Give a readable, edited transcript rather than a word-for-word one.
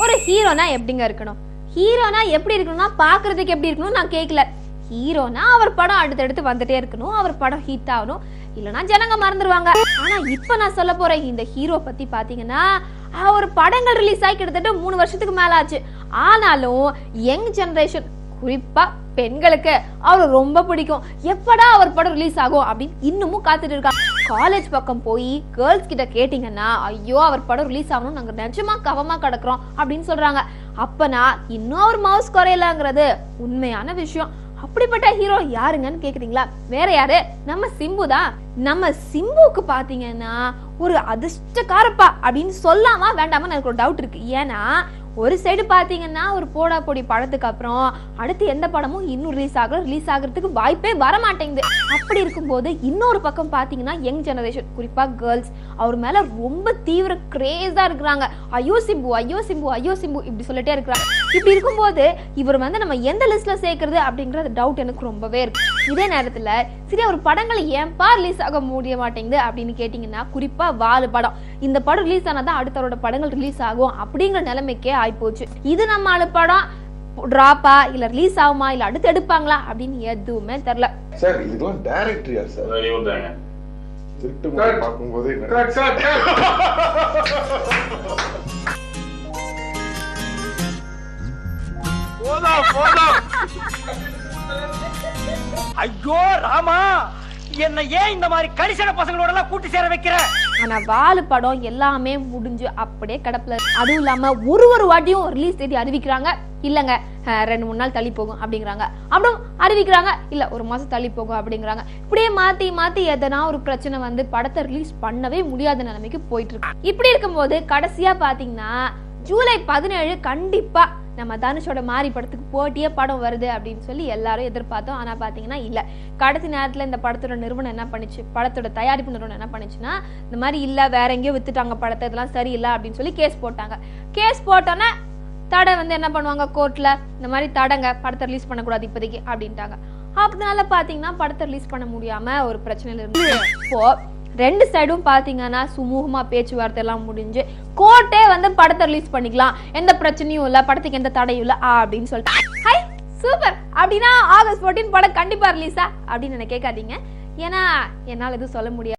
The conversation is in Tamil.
ஒரு ஹீரோனா எப்படிங்க இருக்கணும்? ஹீரோனா எப்படி இருக்கணும்னா பாக்குறதுக்கு எப்படி இருக்கணும் நான் கேட்கல. ஹீரோனா அவர் படம் அடுத்தடுத்து வந்துட்டே இருக்கணும், அவர் படம் ஹிட் ஆகணும், இல்லனா ஜனங்க மறந்துடுவாங்க. ஆனா இப்ப நான் சொல்ல போறேன் இந்த ஹீரோ பத்தி பாத்தீங்கன்னா, அவர் படங்கள் ரிலீஸ் ஆகி கிட்டத்தட்ட 3 வருஷத்துக்கு மேல ஆச்சு. ஆனாலும் யங் ஜெனரேஷன் குறிப்பா பெண்களுக்கு அவர் ரொம்ப பிடிக்கும். எப்படா அவர் படம் ரிலீஸ் ஆகும் அப்படின்னு இன்னமும் காத்துட்டு இருக்காங்க. காலேஜ் பக்கம் போய் கேர்ள்ஸ் கிட்ட கேட்டீங்கன்னா, ஐயோ அவர் படம் ரிலீஸ் ஆகணும் நாங்க நிஜமா கவமா கிடக்குறோம் அப்படின்னு சொல்றாங்க. அப்பனா இன்னும் அவர் மவுஸ் குறையலங்கிறது உண்மையான விஷயம். அப்படிப்பட்ட ஹீரோ யாருங்கன்னு கேக்குறீங்களா? வேற யாரு, நம்ம சிம்பு தான். நம்ம சிம்புக்கு பாத்தீங்கன்னா ஒரு அதிர்ஷ்டக்காரப்பா அப்படின்னு சொல்லாமா வேண்டாமா எனக்கு ஒரு டவுட் இருக்கு. ஏன்னா ஒரு சைடு பாத்தீங்கன்னா ஒரு போடா பொடி படத்துக்கு அப்புறம் அடுத்து எந்த படமும் இன்னும் ரிலீஸ் ஆகிறதுக்கு வாய்ப்பே வர மாட்டேங்குது. அப்படி இருக்கும்போது இன்னொரு பக்கம் பாத்தீங்கன்னா யங் ஜெனரேஷன் குறிப்பா கேர்ள்ஸ் அவர் மேல ரொம்ப தீவிர கிரேஸா இருக்கிறாங்க. ஐயோ சிம்பு ஐயோ சிம்பு ஐயோ சிம்பு இப்படி சொல்லிட்டே இருக்கிறாங்க. இப்படி இருக்கும்போது இவர் வந்து நம்ம எந்த லிஸ்ட்ல சேர்க்கறது அப்படிங்கறது டவுட் எனக்கு ரொம்பவே இருக்கு. இதே நேரத்துல சரி அவர் படங்கள் ஏன்பா ரிலீஸ் ஆக முடிய மாட்டேங்குது அப்படின்னு கேட்டீங்கன்னா, குறிப்பா வாலு படம், இந்த படம் ரிலீஸ் ஆனாதான் அடுத்தவரோட படங்கள் ரிலீஸ் ஆகும் அப்படிங்கிற நிலைமைக்கே ஆயிப்போச்சு. இது நம்ம ஆளு படம் டிராப்பா இல்ல ரிலீஸ் ஆகுமா இல்ல அடுத்து எடுப்பாங்களா அப்படின்னு எதுவுமே தெரியல. சார் இதுதான் டைரக்டர் யார் சார்? திருட்டு முறை பார்க்கும்போது ஐயோ ராமா, என்ன ஏன் இந்த மாதிரி கடிசன பசங்களோட எல்லாம் கூட்டி சேர வைக்கிற? ஆனா வாலு படம் எல்லாமே முடிஞ்சு அப்படியே கிடப்புல. அதுவும் இல்லாம ஒரு வாட்டியும் ரிலீஸ் தேதி அறிவிக்கிறாங்க, இல்லங்க 2-3 நாள் தள்ளி போகும் அப்படிங்கிறாங்க, அப்படியும் அறிவிக்கிறாங்க, இல்ல 1 மாசம் தள்ளி போகும் அப்படிங்கிறாங்க. இப்படியே மாத்தி எதனா ஒரு பிரச்சனை வந்து படத்தை ரிலீஸ் பண்ணவே முடியாத நிலைமைக்கு போயிட்டு இருக்கு. இப்படி இருக்கும்போது கடைசியா பாத்தீங்கன்னா ஜூலை 17 கண்டிப்பா நம்ம தனுஷோட மாரி படத்துக்கு போட்டியே படம் வருது அப்படின்னு சொல்லி எல்லாரும் எதிர்பார்த்தோம். ஆனா பாத்தீங்கன்னா இல்ல. கடைசி நேரத்துல இந்த படத்தோட நிறுவனம் என்ன பண்ணிச்சு, படத்தோட தயாரிப்பு நிறுவனம் என்ன பண்ணிச்சுன்னா, இந்த மாதிரி இல்ல வேற எங்கேயோ வித்துட்டாங்க படத்தை, இதெல்லாம் சரியில்லை அப்படின்னு சொல்லி கேஸ் போட்டாங்க. கேஸ் போட்டோன்னே தடை வந்து என்ன பண்ணுவாங்க கோர்ட்ல, இந்த மாதிரி தடங்க படத்தை ரிலீஸ் பண்ணக்கூடாது இப்போதைக்கு அப்படின்ட்டாங்க. அதனால பாத்தீங்கன்னா படத்தை ரிலீஸ் பண்ண முடியாம ஒரு பிரச்சனையில இருந்து இப்போ 2 சைடும் பாத்தீங்கன்னா சுமூகமா பேச்சுவார்த்தை எல்லாம் முடிஞ்சு கோர்ட்டே வந்து படத்தை ரிலீஸ் பண்ணிக்கலாம், எந்த பிரச்சனையும் இல்ல, படத்துக்கு எந்த தடையும் இல்ல அப்படின்னு சொல்லிட்டு ஹை சூப்பர் அப்படின்னா ஆகஸ்ட் 14 படம் கண்டிப்பா ரிலீஸா அப்படின்னு என்ன கேட்காதீங்க. ஏன்னா என்னால எதுவும் சொல்ல முடியாது.